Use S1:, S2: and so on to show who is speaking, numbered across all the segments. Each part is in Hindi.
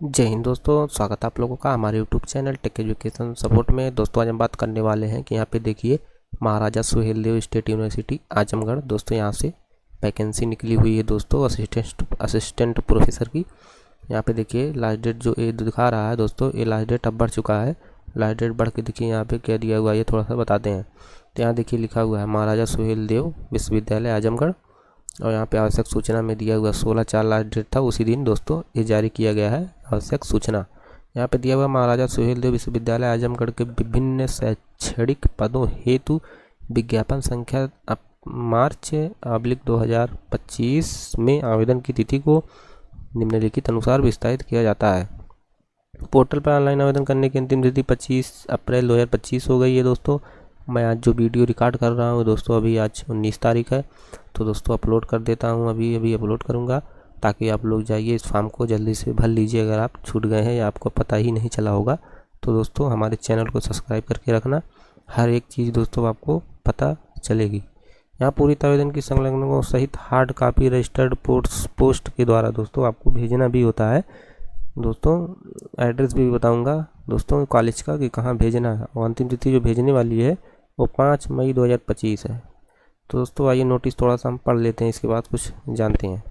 S1: जय हिंद दोस्तों, स्वागत है आप लोगों का हमारे YouTube channel tech education support में। दोस्तों आज हम बात करने वाले हैं कि यहाँ पे देखिए महाराजा सुहेलदेव स्टेट यूनिवर्सिटी आजमगढ़। दोस्तों यहाँ से वैकेंसी निकली हुई है दोस्तों असिस्टेंट प्रोफेसर की। यहाँ पे देखिए लास्ट डेट जो ये दिखा रहा है दोस्तों, ये लास्ट डेट अब बढ़ चुका है। लास्ट डेट बढ़ के देखिए यहाँ पे क्या दिया हुआ है ये थोड़ा सा बताते हैं। तो यहाँ देखिए लिखा हुआ है महाराजा सुहेलदेव विश्वविद्यालय आजमगढ़, और यहाँ पे आवश्यक सूचना में दिया हुआ 16/4 लास्ट डेट था, उसी दिन दोस्तों ये जारी किया गया है आवश्यक सूचना। यहाँ पे दिया हुआ महाराजा सुहेलदेव विश्वविद्यालय आजमगढ़ के विभिन्न शैक्षणिक पदों हेतु विज्ञापन संख्या मार्च/2025 में आवेदन की तिथि को निम्नलिखित अनुसार विस्तारित किया जाता है। पोर्टल पर ऑनलाइन आवेदन करने की अंतिम तिथि 25 अप्रैल 2025 हो गई है दोस्तों। मैं आज जो वीडियो रिकॉर्ड कर रहा हूँ दोस्तों, अभी आज 19 तारीख है, तो दोस्तों अपलोड कर देता हूँ, अभी अपलोड करूँगा ताकि आप लोग जाइए इस फॉर्म को जल्दी से भर लीजिए। अगर आप छूट गए हैं या आपको पता ही नहीं चला होगा तो दोस्तों हमारे चैनल को सब्सक्राइब करके रखना, हर एक चीज़ दोस्तों आपको पता चलेगी। यहाँ पूरी आवेदन की संलग्नों सहित हार्ड कापी रजिस्टर्ड पोस्ट के द्वारा दोस्तों आपको भेजना भी होता है। दोस्तों एड्रेस भी बताऊंगा दोस्तों कॉलेज का कि कहाँ भेजना है, और अंतिम तिथि जो भेजने वाली है वो 5 मई 2025 है। तो दोस्तों आइए नोटिस थोड़ा सा हम पढ़ लेते हैं, इसके बाद कुछ जानते हैं।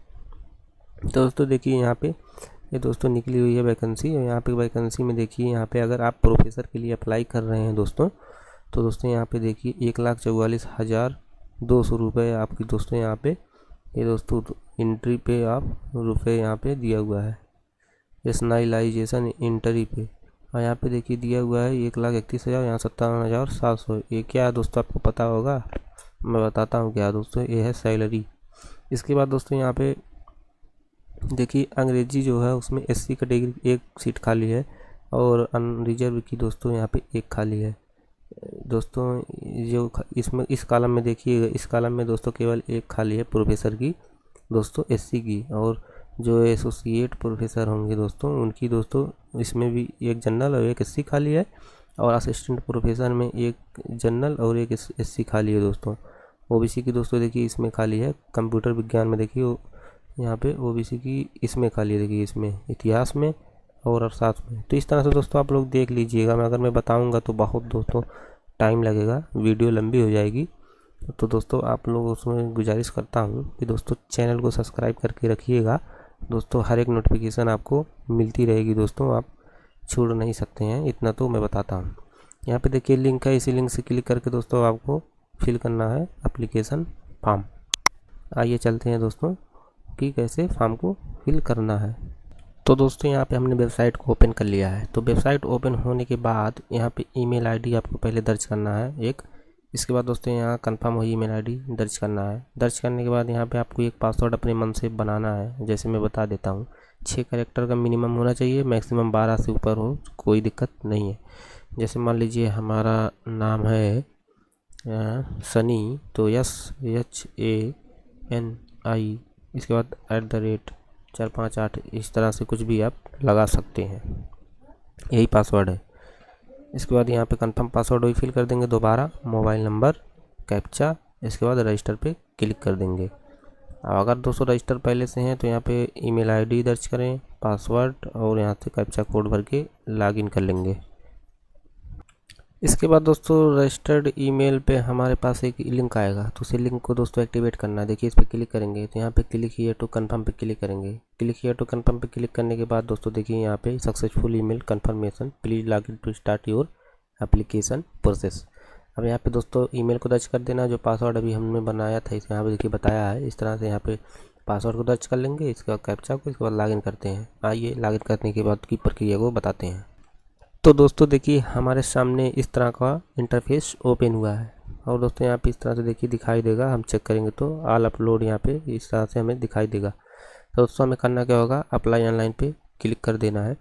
S1: तो दोस्तों देखिए यहाँ पे ये दोस्तों निकली हुई है वैकेंसी, और यहाँ पे वैकेंसी में देखिए यहाँ पे अगर आप प्रोफेसर के लिए अप्लाई कर रहे हैं दोस्तों, तो दोस्तों यहाँ पे देखिए 1,44,200 रुपये आपकी दोस्तों यहाँ पे ये दोस्तों एंट्री पे आप रुपये यहाँ पे दिया हुआ है नेशनलाइजेशन एंट्री पे। और यहाँ पे देखिए दिया हुआ है 1,31,000, यहाँ 57,700। ये क्या है दोस्तों आपको पता होगा, मैं बताता हूँ क्या दोस्तों, ये है सैलरी। इसके बाद दोस्तों यहाँ पे देखिए अंग्रेजी जो है उसमें SC कैटेगरी 1 सीट खाली है, और अनरिजर्व की दोस्तों यहाँ पे 1 खाली है दोस्तों। जो इसमें इस कॉलम में देखिए, इस कॉलम में दोस्तों केवल 1 खाली है प्रोफेसर की दोस्तों SC की, और जो एसोसिएट प्रोफेसर होंगे दोस्तों उनकी दोस्तों इसमें भी 1 जनरल और 1 SC खाली है, और असिस्टेंट प्रोफेसर में 1 जनरल और 1 SC खाली है दोस्तों। OBC की दोस्तों देखिए इसमें खाली है, कंप्यूटर विज्ञान में देखिए यहाँ पे OBC की इसमें खाली है, देखिए इसमें इतिहास में और अर्थशास्त्र में। तो इस तरह से दोस्तों आप लोग देख लीजिएगा, मैं अगर मैं बताऊँगा तो बहुत दोस्तों टाइम लगेगा, वीडियो लंबी हो जाएगी। तो दोस्तों आप लोग उसमें गुजारिश करता हूँ कि दोस्तों चैनल को सब्सक्राइब करके रखिएगा दोस्तों, हर एक नोटिफिकेशन आपको मिलती रहेगी दोस्तों, आप छोड़ नहीं सकते हैं, इतना तो मैं बताता हूँ। यहाँ पे देखिए लिंक है, इसी लिंक से क्लिक करके दोस्तों आपको फिल करना है एप्लीकेशन फॉर्म। आइए चलते हैं दोस्तों कि कैसे फॉर्म को फिल करना है। तो दोस्तों यहाँ पे हमने वेबसाइट को ओपन कर लिया है। तो वेबसाइट ओपन होने के बाद यहाँ पे ईमेल आईडी आपको पहले दर्ज करना है एक। इसके बाद दोस्तों यहाँ कंफर्म हुई ईमेल आईडी दर्ज करना है। दर्ज करने के बाद यहाँ पे आपको एक पासवर्ड अपने मन से बनाना है, जैसे मैं बता देता हूँ। 6 कैरेक्टर का मिनिमम होना चाहिए, मैक्सिमम 12 से ऊपर हो कोई दिक्कत नहीं है। जैसे मान लीजिए हमारा नाम है सनी, तो SHANI, इसके बाद @458, इस तरह से कुछ भी आप लगा सकते हैं, यही पासवर्ड है। इसके बाद यहाँ पे कंफर्म पासवर्ड वही फिल कर देंगे दोबारा, मोबाइल नंबर, कैप्चा, इसके बाद रजिस्टर पे क्लिक कर देंगे। अगर दोस्तों रजिस्टर पहले से हैं तो यहाँ पे ईमेल आईडी दर्ज करें, पासवर्ड, और यहाँ से कैप्चा कोड भर के लॉगिन कर लेंगे। इसके बाद दोस्तों रजिस्टर्ड ईमेल पे हमारे पास एक लिंक आएगा, तो उसी लिंक को दोस्तों एक्टिवेट करना है। देखिए इस पर क्लिक करेंगे तो यहाँ पे क्लिक हियर टू कंफर्म पे क्लिक करेंगे। क्लिक हियर टू कंफर्म पे क्लिक करने के बाद दोस्तों देखिए यहाँ पे successful email confirmation, please login to start your application process. अब यहाँ पे दोस्तों ईमेल को दर्ज कर देना, जो पासवर्ड अभी हमने बनाया था इस यहाँ पे देखिए बताया है, इस तरह से यहाँ पे पासवर्ड को दर्ज कर लेंगे, इसके बाद कैप्चा को, इसके बाद लॉगिन करते हैं। आइए लॉगिन करने के बाद की प्रक्रिया को बताते हैं। तो दोस्तों देखिए हमारे सामने इस तरह का इंटरफेस ओपन हुआ है, और दोस्तों यहाँ पे इस तरह से देखिए दिखाई देगा, हम चेक करेंगे तो ऑल अपलोड यहाँ पे इस तरह से हमें दिखाई देगा। तो दोस्तों हमें करना क्या होगा, अप्लाई ऑनलाइन पे क्लिक कर देना है।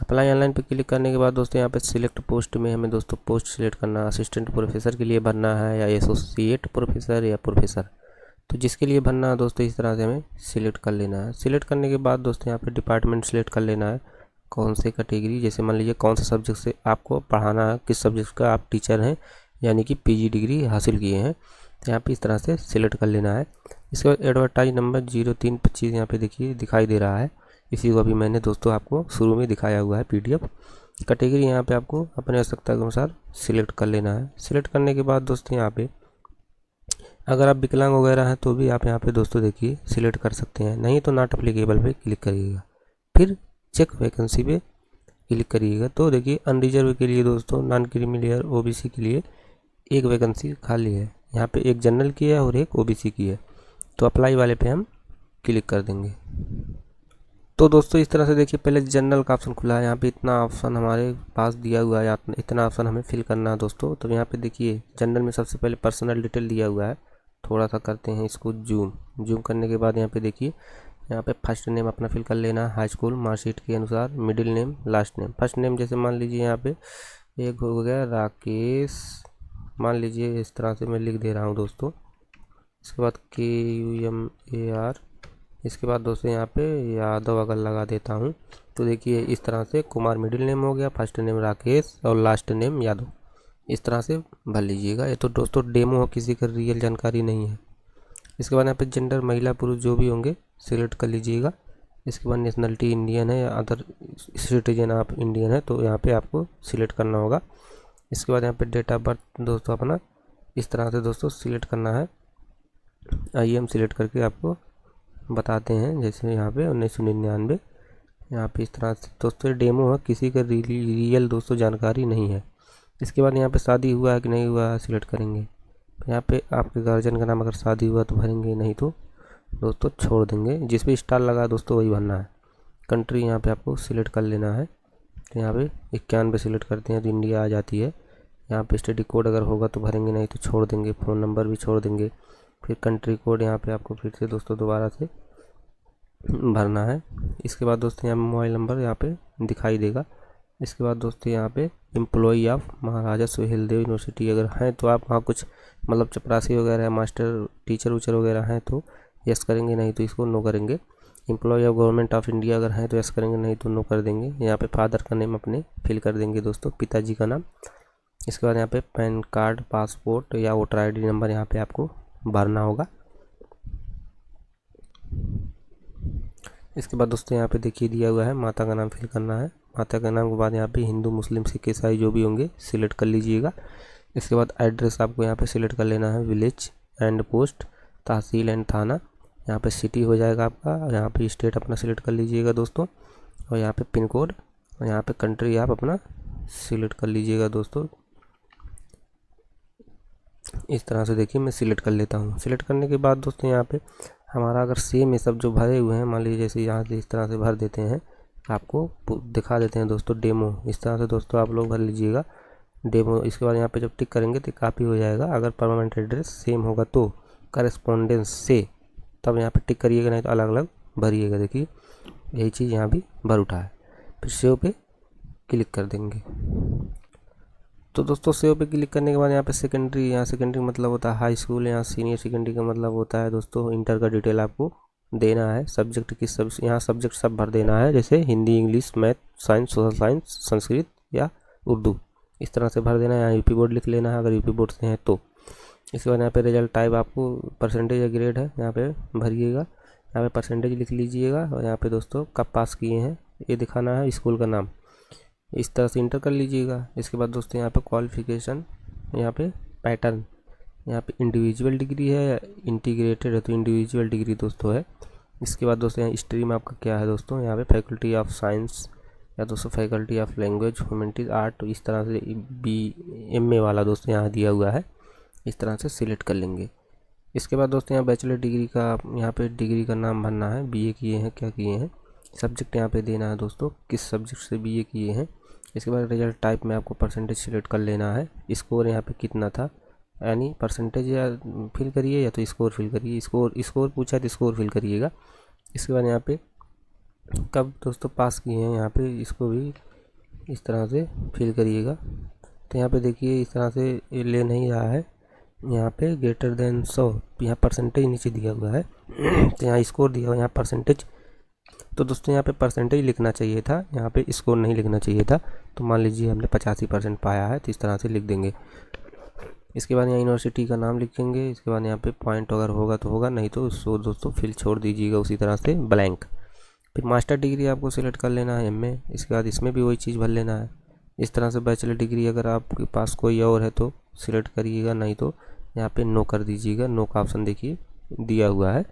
S1: अप्लाई ऑनलाइन पे क्लिक करने के बाद दोस्तों यहाँ पे सिलेक्ट पोस्ट में हमें दोस्तों पोस्ट सिलेक्ट करना है, असिस्टेंट प्रोफेसर के लिए भरना है या एसोसिएट प्रोफेसर या प्रोफेसर। तो जिसके लिए भरना है दोस्तों इस तरह से हमें सिलेक्ट कर लेना है। सिलेक्ट करने के बाद दोस्तों यहाँ पे डिपार्टमेंट सिलेक्ट कर लेना है, कौन से कैटेगरी, जैसे मान लीजिए कौन सा सब्जेक्ट से आपको पढ़ाना है, किस सब्जेक्ट का आप टीचर हैं, यानी कि PG डिग्री हासिल किए हैं, तो यहाँ पे इस तरह से सिलेक्ट कर लेना है। इसके बाद एडवर्टाइज नंबर 0325 यहाँ पे देखिए दिखाई दे रहा है, इसी को अभी मैंने दोस्तों आपको शुरू में दिखाया हुआ है PDF। कैटेगरी यहाँ पे आपको अपने आवश्यकता के अनुसार सिलेक्ट कर लेना है। सिलेक्ट करने के बाद दोस्तों यहाँ पे अगर आप विकलांग वगैरह हैं तो भी आप यहाँ पे दोस्तों देखिए सिलेक्ट कर सकते हैं, नहीं तो नॉट अप्लीकेबल पे क्लिक करिएगा, फिर चेक वैकेंसी पे क्लिक करिएगा। तो देखिए अनरिजर्व के लिए दोस्तों, नॉन क्रीमी लेयर OBC के लिए एक वैकेंसी खाली है, यहाँ पे एक जनरल की है और एक OBC की है। तो अप्लाई वाले पे हम क्लिक कर देंगे। तो दोस्तों इस तरह से देखिए पहले जनरल का ऑप्शन खुला है, यहाँ पे इतना ऑप्शन हमारे पास दिया हुआ है, इतना ऑप्शन हमें फिल करना है दोस्तों। तो यहाँ पे देखिए जनरल में सबसे पहले पर्सनल डिटेल दिया हुआ है, थोड़ा सा करते हैं इसको जूम करने के बाद यहाँ पे देखिए यहाँ पे फर्स्ट नेम अपना फिल कर लेना है हाई स्कूल मार्कशीट के अनुसार, middle name, last name. First name जैसे मान लीजिए यहाँ पे एक हो गया राकेश, मान लीजिए इस तरह से मैं लिख दे रहा हूँ दोस्तों। इसके बाद KUMAR, इसके बाद दोस्तों यहाँ पे यादव अगर लगा देता हूँ तो देखिए इस तरह से कुमार मिडिल नेम हो गया, फर्स्ट नेम राकेश और लास्ट नेम यादव, इस तरह से भर लीजिएगा। ये तो दोस्तों डेमो हो, किसी का रियल जानकारी नहीं है। इसके बाद यहाँ पे जेंडर महिला पुरुष जो भी होंगे सिलेक्ट कर लीजिएगा। इसके बाद नेशनलिटी इंडियन है या अदर सिटीजन आप इंडियन है तो यहाँ पे आपको सिलेक्ट करना होगा। इसके बाद यहाँ पे डेट ऑफ बर्थ दोस्तों अपना इस तरह से दोस्तों सिलेक्ट करना है। IM सिलेक्ट करके आपको बताते हैं, जैसे यहाँ पे 1999, यहाँ पे इस तरह से दोस्तों डेमो है, किसी का रियल दोस्तों जानकारी नहीं है। इसके बाद यहाँ पे शादी हुआ है कि नहीं हुआ है सिलेक्ट करेंगे। यहाँ पे आपके गार्जियन का नाम अगर शादी हुआ तो भरेंगे, नहीं तो दोस्तों छोड़ देंगे। जिस पे स्टार लगा दोस्तों वही भरना है। कंट्री यहाँ पे आपको सिलेक्ट कर लेना है, तो यहाँ पे 91 सिलेक्ट करते हैं तो इंडिया आ जाती है। यहाँ पे स्टडी कोड अगर होगा तो भरेंगे, नहीं तो छोड़ देंगे। फ़ोन नंबर भी छोड़ देंगे। फिर कंट्री कोड यहाँ पे आपको फिर से दोस्तों दोबारा से भरना है। इसके बाद दोस्तों यहाँ मोबाइल नंबर यहाँ पे दिखाई देगा। इसके बाद दोस्तों यहाँ पे employee of Maharaja Suheldev university अगर हैं तो आप वहाँ कुछ मतलब चपरासी वगैरह मास्टर टीचर उचर वगैरह हैं तो यस करेंगे, नहीं तो इसको नो करेंगे। Employ of government of India अगर हैं तो यस करेंगे, नहीं तो नो कर देंगे। यहाँ पे फादर का नेम अपने फिल कर देंगे दोस्तों, पिताजी का नाम। इसके बाद यहाँ पे पैन कार्ड, पासपोर्ट या वोटर ID नंबर यहाँ पे आपको भरना होगा। इसके बाद दोस्तों यहाँ पे देखिए दिया हुआ है माता का नाम फिल करना है। माता का नाम के बाद यहाँ पे हिंदू मुस्लिम सिख ईसाई जो भी होंगे सिलेक्ट कर लीजिएगा। इसके बाद एड्रेस आपको यहाँ पे सिलेक्ट कर लेना है, village and post, tehsil and थाना। यहाँ पे सिटी हो जाएगा आपका, और यहाँ पे स्टेट अपना सिलेक्ट कर लीजिएगा दोस्तों, और यहाँ पे पिन कोड, और यहाँ पे कंट्री आप अपना सिलेक्ट कर लीजिएगा दोस्तों। इस तरह से देखिए मैं सिलेक्ट कर लेता हूँ। सिलेक्ट करने के बाद दोस्तों यहाँ पे हमारा अगर सेम ये सब जो भरे हुए हैं, मान लीजिए जैसे यहाँ से इस तरह से भर देते हैं, आपको दिखा देते हैं दोस्तों डेमो। इस तरह से दोस्तों आप लोग भर लीजिएगा डेमो। इसके बाद यहाँ पे जब टिक करेंगे तो काफ़ी हो जाएगा। अगर परमानेंट एड्रेस सेम होगा तो करेस्पॉन्डेंस से तब यहाँ पे टिक करिएगा, नहीं तो अलग अलग भरिएगा। देखिए यही चीज़ यहाँ भी भर उठा है। फिर सेव पे क्लिक कर देंगे। तो दोस्तों सेव पे क्लिक करने के बाद यहाँ पे सेकेंडरी, यहाँ सेकेंडरी मतलब होता है हाई स्कूल, यहाँ सीनियर सेकेंडरी का मतलब होता है दोस्तों इंटर का डिटेल आपको देना है। सब्जेक्ट किस सब, यहाँ सब्जेक्ट सब भर देना है, जैसे Hindi, English, math, science, social science, Sanskrit या उर्दू, इस तरह से भर देना है। यहाँ यूपी बोर्ड लिख लेना है अगर यूपी बोर्ड से हैं तो। इसके बाद यहाँ पे रिजल्ट टाइप आपको परसेंटेज या ग्रेड है यहाँ पे भरिएगा। यहाँ पे परसेंटेज लिख लीजिएगा, और यहाँ पे दोस्तों कब पास किए हैं ये दिखाना है, स्कूल का नाम, इस तरह से इंटर कर लीजिएगा। इसके बाद दोस्तों यहाँ पे क्वालिफिकेशन, यहाँ पे पैटर्न, यहाँ पे इंडिविजुअल डिग्री है या इंटीग्रेटेड है तो इंडिविजुअल डिग्री दोस्तों है। इसके बाद दोस्तों यहाँ स्ट्रीम आपका क्या है दोस्तों, यहाँ पे फैकल्टी ऑफ साइंस या दोस्तों faculty of language, humanities, art, तो इस तरह से BMA वाला दोस्तों यहाँ दिया हुआ है, इस तरह से सिलेक्ट कर लेंगे। इसके बाद दोस्तों यहाँ बैचलर डिग्री का यहाँ पे डिग्री का नाम भरना है, BA किए हैं क्या किए हैं, सब्जेक्ट यहाँ पे देना है दोस्तों किस सब्जेक्ट से BA किए हैं। इसके बाद रिजल्ट टाइप में आपको परसेंटेज सिलेक्ट कर लेना है, स्कोर यहाँ पे कितना था, यानी परसेंटेज या फिल करिए या तो स्कोर फिल करिए। स्कोर पूछा है तो स्कोर फिल करिएगा। इसके बाद यहाँ पे कब दोस्तों पास किए हैं, यहाँ पे इसको भी इस तरह से फिल करिएगा। तो यहाँ पे देखिए इस तरह से ले नहीं रहा है, यहाँ पे ग्रेटर देन 100, यहाँ परसेंटेज नीचे दिया हुआ है तो यहाँ स्कोर दिया हुआ है, यहाँ परसेंटेज, तो दोस्तों यहाँ पे परसेंटेज लिखना चाहिए था, यहाँ पे स्कोर नहीं लिखना चाहिए था। तो मान लीजिए हमने 85% पाया है तो इस तरह से लिख देंगे। इसके बाद यहाँ यूनिवर्सिटी का नाम लिखेंगे। इसके बाद यहाँ पे पॉइंट अगर होगा तो होगा, नहीं तो उसको दोस्तों फिल छोड़ दीजिएगा उसी तरह से ब्लैंक। फिर मास्टर डिग्री आपको सिलेक्ट कर लेना है एमए, इसके बाद इसमें भी वही चीज़ भर लेना है। इस तरह से बैचलर डिग्री अगर आपके पास कोई और है तो सिलेक्ट करिएगा, नहीं तो यहाँ पे नो कर दीजिएगा। नो का ऑप्शन देखिए दिया हुआ है,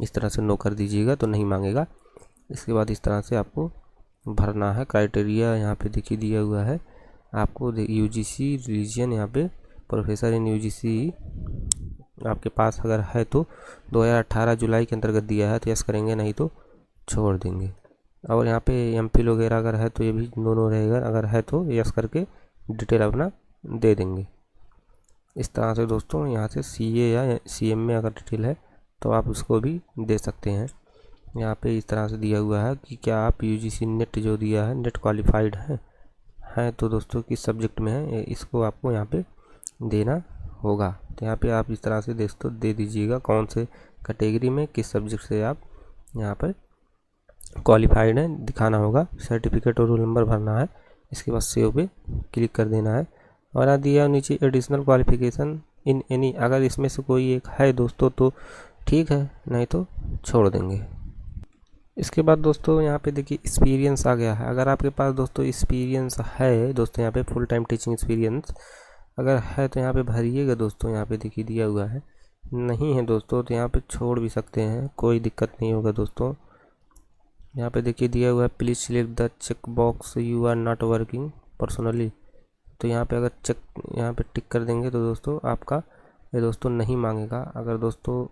S1: इस तरह से नो कर दीजिएगा तो नहीं मांगेगा। इसके बाद इस तरह से आपको भरना है। क्राइटेरिया यहाँ पे देखिए दिया हुआ है आपको, यूजीसी रिलीजन, यहाँ पे प्रोफेसर इन यूजीसी आपके पास अगर है तो 2018 जुलाई के अंतर्गत दिया है तो यस करेंगे, नहीं तो छोड़ देंगे। और यहाँ पे एमफिल वगैरह अगर है तो ये भी दोनों रहेगा, अगर है तो यस करके डिटेल अपना दे देंगे। इस तरह से दोस्तों यहाँ से सीए या सीएम में अगर डिटेल है तो आप उसको भी दे सकते हैं। यहाँ पे इस तरह से दिया हुआ है कि क्या आप यूजीसी नेट जो दिया है नेट क्वालिफाइड है तो दोस्तों किस सब्जेक्ट में है, इसको आपको यहाँ पे देना होगा। तो यहाँ पे आप इस तरह से दोस्तों दे दीजिएगा कौन से कैटेगरी में किस सब्जेक्ट से आप यहाँ पर क्वालिफाइड है दिखाना होगा। सर्टिफिकेट और रोल नंबर भरना है। इसके बाद सेव पे क्लिक कर देना है। और यहाँ दिया नीचे एडिशनल क्वालिफिकेशन इन एनी, अगर इसमें से कोई एक है दोस्तों तो ठीक है, नहीं तो छोड़ देंगे। इसके बाद दोस्तों यहाँ पे देखिए एक्सपीरियंस आ गया है। अगर आपके पास दोस्तों एक्सपीरियंस है दोस्तों, यहाँ पे फुल टाइम टीचिंग एक्सपीरियंस अगर है तो यहाँ पे भरिएगा दोस्तों। यहाँ पे देखिए दिया हुआ है, नहीं है दोस्तों तो यहाँ पे छोड़ भी सकते हैं, कोई दिक्कत नहीं होगा दोस्तों। यहाँ पे देखिए दिया हुआ है please select the check box you are not working personally, तो यहाँ पे अगर चेक यहाँ पे टिक कर देंगे तो दोस्तों आपका ये दोस्तों नहीं मांगेगा। अगर दोस्तों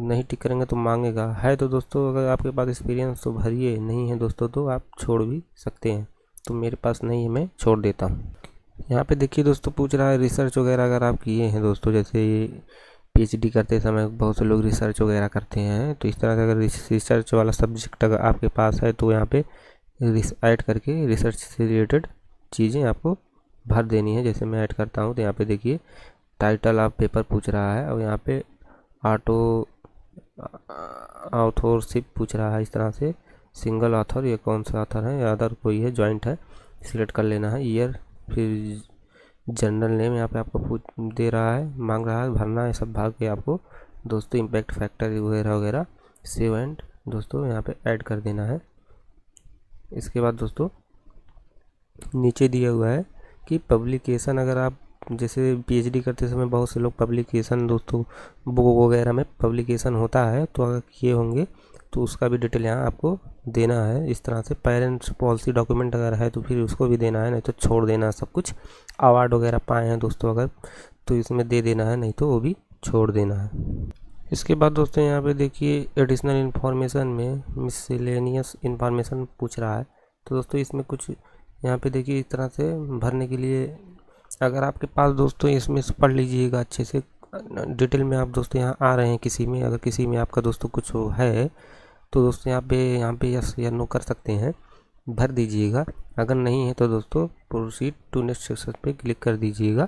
S1: नहीं टिक करेंगे तो मांगेगा। है तो दोस्तों अगर आपके पास एक्सपीरियंस तो भरिए, नहीं है दोस्तों तो आप छोड़ भी सकते हैं। तो मेरे पास नहीं है, मैं छोड़ देता हूँ। यहाँ पे देखिए दोस्तों पूछ रहा है रिसर्च वगैरह अगर आप किए हैं दोस्तों, जैसे पीएचडी करते समय बहुत से लोग रिसर्च वगैरह करते हैं, तो इस तरह से अगर रिसर्च वाला सब्जेक्ट अगर आपके पास है तो यहाँ पे ऐड करके रिसर्च से रिलेटेड चीज़ें आपको भर देनी है। जैसे मैं ऐड करता हूँ तो यहाँ पे देखिए टाइटल ऑफ पेपर पूछ रहा है और यहाँ पे ऑथरशिप पूछ रहा है। इस तरह से सिंगल ऑथर, ये कौन सा ऑथर है या अदर कोई है, जॉइंट है, सिलेक्ट कर लेना है। ईयर, फिर जनरल नेम यहाँ पे आपको दे रहा है, मांग रहा है, भरना है। सब भाग के आपको दोस्तों इम्पैक्ट फैक्टर वगैरह वगैरह सेव एंड दोस्तों यहाँ पे ऐड कर देना है। इसके बाद दोस्तों नीचे दिया हुआ है कि पब्लिकेशन, अगर आप जैसे पीएचडी करते समय बहुत से लोग पब्लिकेशन दोस्तों बुक वगैरह में पब्लिकेशन होता है, तो अगर किए होंगे तो उसका भी डिटेल यहाँ आपको देना है। इस तरह से पेरेंट्स पॉलिसी डॉक्यूमेंट अगर है तो फिर उसको भी देना है, नहीं तो छोड़ देना है। सब कुछ अवार्ड वगैरह पाए हैं दोस्तों अगर तो इसमें दे देना है, नहीं तो वो भी छोड़ देना है। इसके बाद दोस्तों यहाँ पे देखिए एडिशनल इन्फॉर्मेशन में मिसलेनियस इन्फॉर्मेशन पूछ रहा है, तो दोस्तों इसमें कुछ यहाँ पे देखिए इस तरह से भरने के लिए अगर आपके पास दोस्तों इसमें पढ़ लीजिएगा अच्छे से डिटेल में। आप दोस्तों यहाँ आ रहे हैं किसी में, अगर किसी में आपका दोस्तों कुछ है तो दोस्तों यहाँ पे यस या नो कर सकते हैं, भर दीजिएगा। अगर नहीं है तो दोस्तों प्रोसीड टू नेक्स्ट सेक्शन पे क्लिक कर दीजिएगा।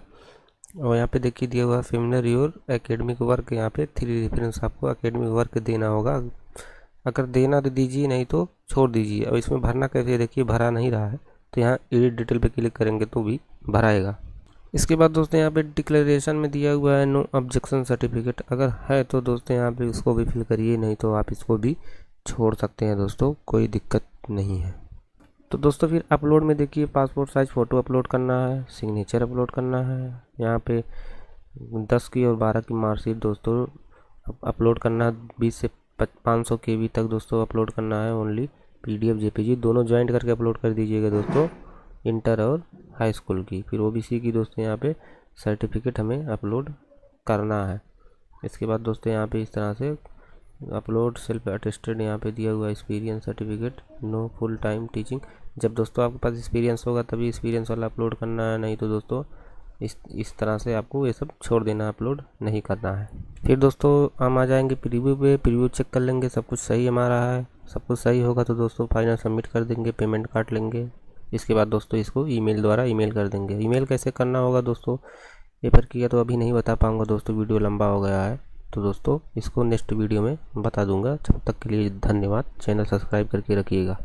S1: और यहाँ पे देखिए दिया हुआ फेमिलियर योर एकेडमिक वर्क, यहाँ पे 3 रेफरेंस आपको एकेडमिक वर्क देना होगा। अगर देना तो दीजिए, नहीं तो छोड़ दीजिए। और इसमें भरना कैसे देखिए भरा नहीं रहा है, तो यहाँ एडिट डिटेल पे क्लिक करेंगे तो भी भराएगा। इसके बाद दोस्तों यहाँ पे डिक्लेरेशन में दिया हुआ है नो ऑब्जेक्शन सर्टिफिकेट, अगर है तो दोस्तों यहाँ पे उसको भी फिल करिए, नहीं तो आप इसको भी छोड़ सकते हैं दोस्तों, कोई दिक्कत नहीं है। तो दोस्तों फिर अपलोड में देखिए पासपोर्ट साइज फ़ोटो अपलोड करना है, सिग्नेचर अपलोड करना है, यहाँ पे 10 की और 12 की मार्कशीट दोस्तों अपलोड करना है। 20 से 500 KB तक दोस्तों अपलोड करना है। ओनली PDF JPG दोनों ज्वाइंट करके अपलोड कर दीजिएगा दोस्तों, इंटर और हाई स्कूल की। फिर OBC की दोस्तों यहाँ पे सर्टिफिकेट हमें अपलोड करना है। इसके बाद दोस्तों यहाँ पे इस तरह से अपलोड सेल्फ अटेस्टेड यहाँ पे दिया हुआ experience certificate, no full time teaching. जब दोस्तों आपके पास एक्सपीरियंस होगा तभी एक्सपीरियंस वाला अपलोड करना है, नहीं तो दोस्तों इस तरह से आपको ये सब छोड़ देना, अपलोड नहीं करना है। फिर दोस्तों हम आ जाएंगे प्रीव्यू पे, प्रीव्यू चेक कर लेंगे सब कुछ सही हमारा है। सब कुछ सही होगा तो दोस्तों फाइनल सबमिट कर देंगे, पेमेंट काट लेंगे। इसके बाद दोस्तों इसको ईमेल द्वारा ईमेल कर देंगे। ईमेल कैसे करना होगा दोस्तों पेपर किया तो अभी नहीं बता पाऊँगा दोस्तों, वीडियो लंबा हो गया है, तो दोस्तों इसको नेक्स्ट वीडियो में बता दूंगा। तब तक के लिए धन्यवाद। चैनल सब्सक्राइब करके रखिएगा।